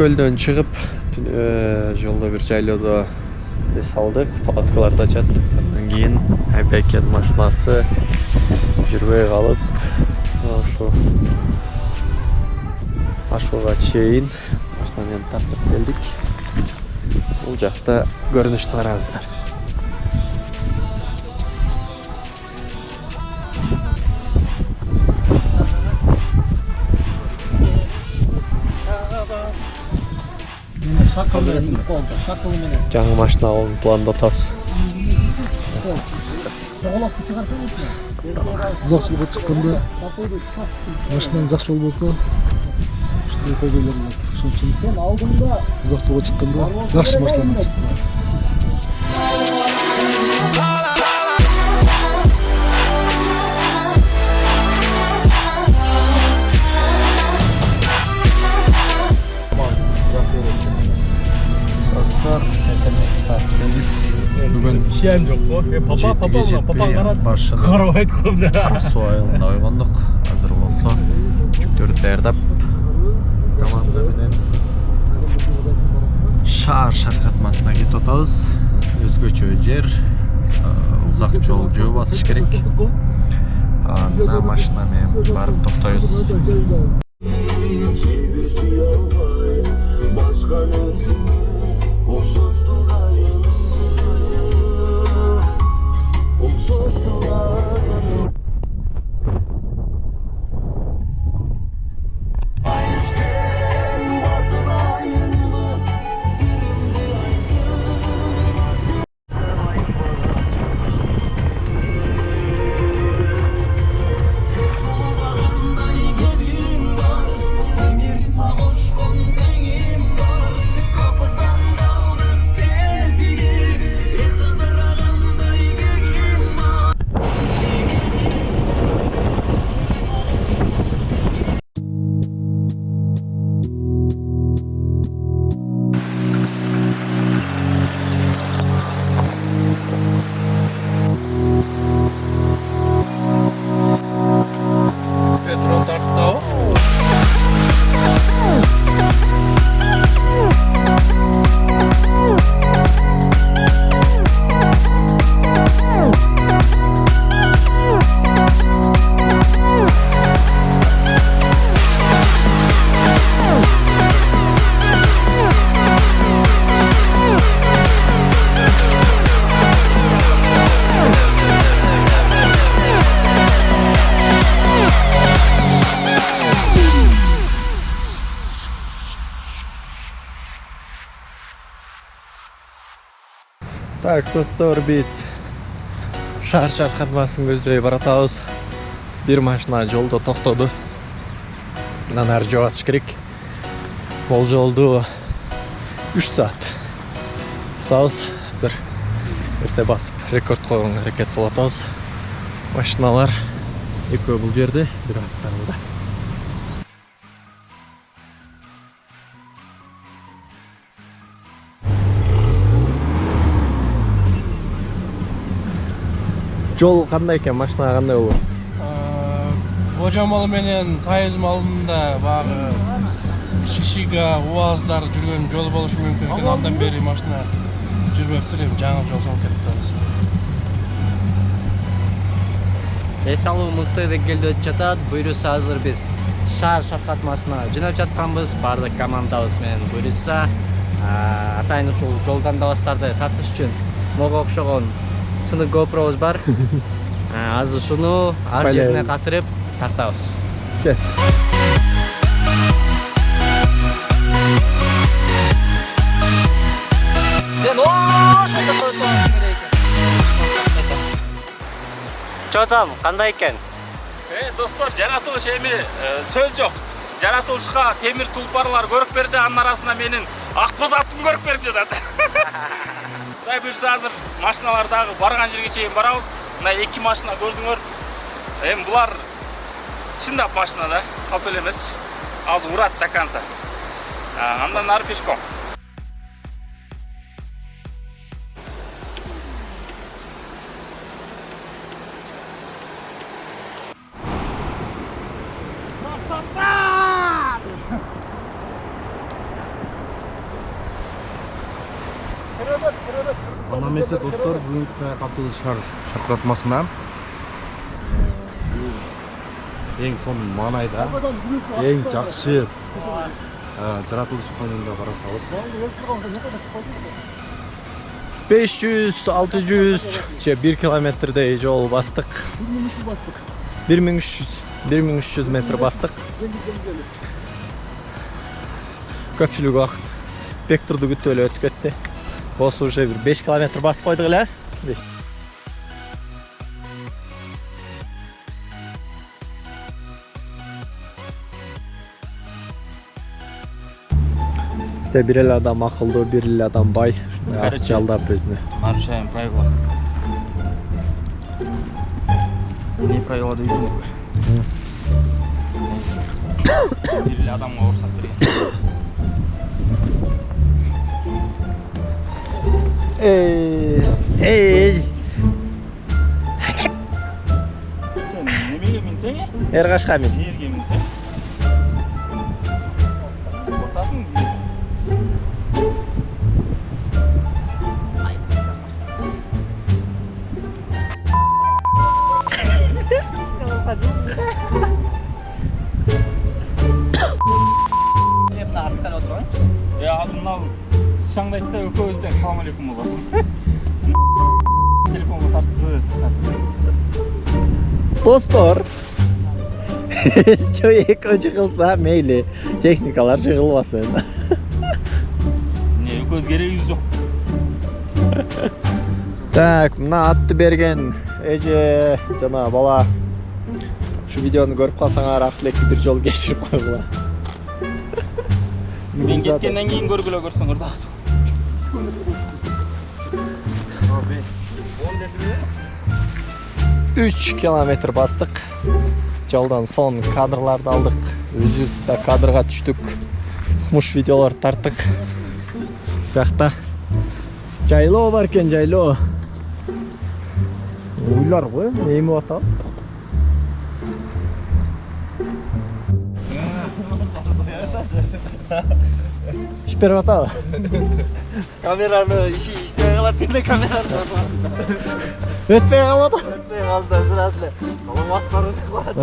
көлдөн чыгып жолдо бир жайлоодо эс алдык, палаткаларда жаттык. Андан кийин Айбекен машинасы жүрбөй калып, ошо Ашууга чейин машинамен тартып келдик. Бул жакта көрүнүштү караңыздар. Жаңы машина алып планда атабыз. Uzak yolga çıkkanda машинаң жакшы болбосо ушундай көйгөйлөр болот. Ошон үчүн uzak yolga çıkkanda жакшы машина чыкты. Бүгін шиян жоқ қой. Папа қарабайт қойды. Қарасу айылында ойғандық. Азыр болса жүктөрдү даярдап команда менен шаар катмасына кетип атабыз. Өзгөчө жер, узак жол жөө басыш керек. Анда машина менен барып токтойбуз. Так, достор, биз шаар катмасын көздөй баратабыз. Бир машина жолдо токтоду. Анан ары жөө басыш керек. Болжолду 3 саат басабыз. Азыр эрте басып рекорд койгонго аракет кылып атабыз. Машиналар экөө бул жерде, бир артында. Жол кандай экен, машина кандай болот? Божамал менен Союз малында багы Шишига, УАЗдар жүргөн жол болушу мүмкүн экен. Андан бери машина жүрбөптүр, эми жаңы жол салып кетиптирбиз. Эс алуу мыкты деп келип өтүп жатат. Буйруса азыр биз шаар катмасына жөнөп жатканбыз. Бардык командабыз менен буйруса атайын ушул жолдан дабастарды тартыш үчүн мого окшогон сыны GoPro'буз бар. Азыр шуну ар жерине катырып тартабыз. Сен ошондо койсоң керек экен. Чотам, кандай экен? Достор, жаратылыш эми сөз жок. Жаратылышка темир тулпарлар көрүп берди, анын арасында менин ак боз атым көрүп берип жатат. Кудай буйрса азыр машиналар дагы барган жерге чейин барабыз. Мына 2 машина көрдүңөр. Эми булар чындап машина да, капел эмес. Азыр урат до конца. Андан ары пешком. Ана эмесе достор, бүгүнкү саякатыбыз шаар шаркыратмасына эң сонун маанайда, эң жакшы жаратылыш коюнунда баратабыз. 500-600 же 1 километрдей жол бастык. 1300 метр бастык. Көпчүлүк убакыт Бектурду күтүп эле өтүп кетти. Болсо уже 5 километр басып койдук эле. Бизде бир эле адам акылдуу, бир эле адам бай. Ушундай жалдап өзүнө. Нарушаем правила. Не правила дейсиң? Бир адамга уруксат берген. Эй. Сен немеге минсең? Эргашка мин. Жерге минсең? Ортасың? Азыр мынау шаңдайды да экөөбүздөн салам алейкум болобуз. Телефонго тартып турат. Достор. Чөйек жыгылса мейли, техникалар жыгылбасын. Не, экөөбүз керегибиз жок. Так, мына атты берген эже жана бала. Şu videonu көрүп калсаңар ак тилекти бир жол кечирип койгула. Мен кеткенден кийин көргүлө көрсөңөр да. 3 километр бастык. Жолдон сон кадрларды алдык. Өзүбүз да кадрга түштүк. Муш видеолор тарттык. Бuyakta жайлоо бар экен, жайлоо. Уйлар го, эми атат. Шпер атат. Камераны иштебей калат экен, камераны. Өтпей калат. Өтпей калды, сразу. Саламаттарын кылат.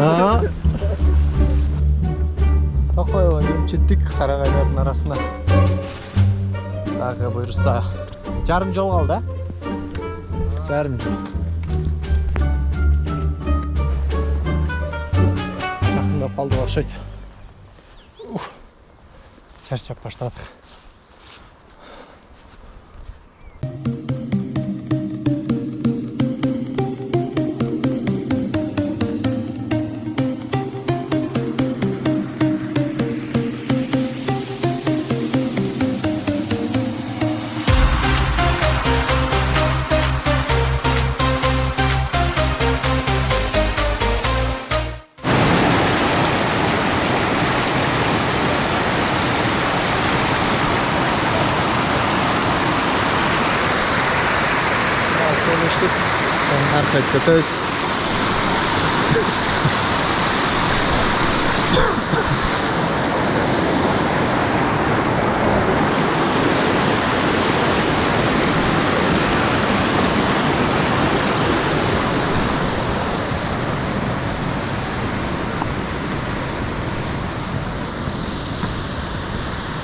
Такой четтик карагайлардын арасына. Дагы буюрса жарым жол калды, а? Жарым жол. Жакындап калды окшойт. Чарчап баштадык. Arkaya kötüyüz.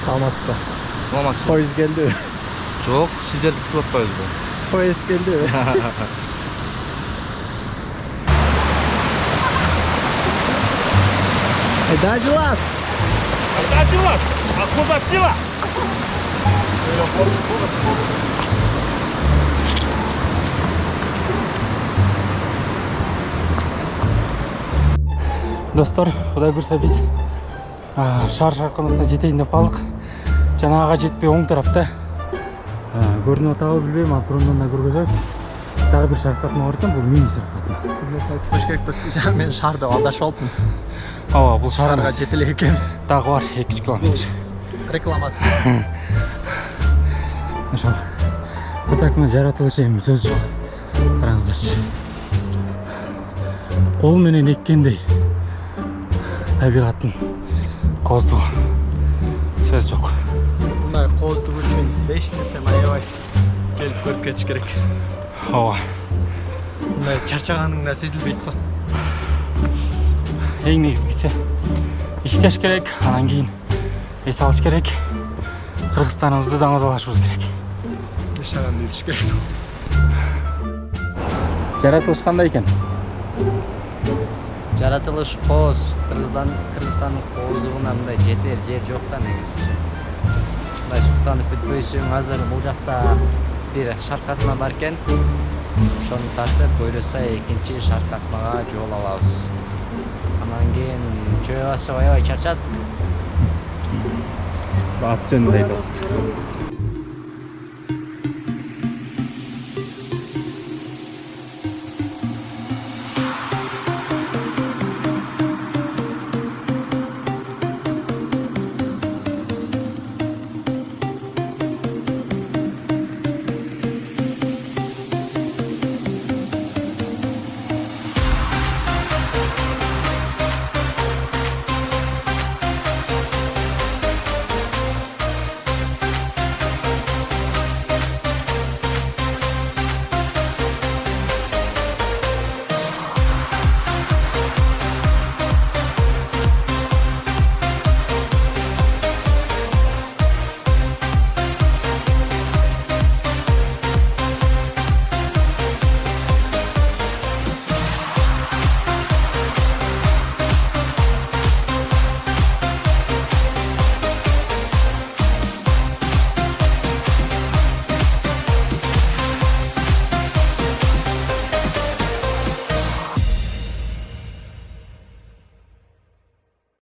Саламатсызбы? Саламатсыз. Поезд келди. Жок, сиздерди күтүп атпайбызбы? Поезд келди. Дачылас! Дачылас! А куда дела? Достор, Кудай буйрса биз шаар шаркынасына жетейин деп калдык. Жанагага жетпей оң тарапта. Көрүнүп атабы билбейм, азыр дрондан да көргөзөбүз. Дагы бир шаркатма бар экен, бул мини шаркатма. Hoş geldiniz. Men şarda aldаш oldum. Ооба, бул Шарға шаарга жетелек екенбіз. дагы бар 2 километр. Рекламасы. Ошол. Бутакма жаратылышы эми сөз жок. Караңыздарчы. Кол менен эккендей табигаттын коздугу сөз жок. Bunlar kozduğu için 5 desem aябай көрүп кетиш керек. ооба. Мындай чарчаганың да сезилбейт го. Эң негизгиси иштеш керек, анан кийин эс алыш керек. Кыргызстаныбызды даңазалашыбыз керек. Жашаганды билиш керек. Жаратылыш кандай экен? Жаратылыш кооз. Кыргызстандын кооздугуна мындай жетер жер жок да негизи. Мындай суктанып бүтпөйсүң. Азыр бул жакта бир шаркатма бар экен. Ошону тартып буйруса экинчи шаркатмага жол алабыз. Анан кийин чөй басып аябай чарчадык. Ат жөнүндө айтып.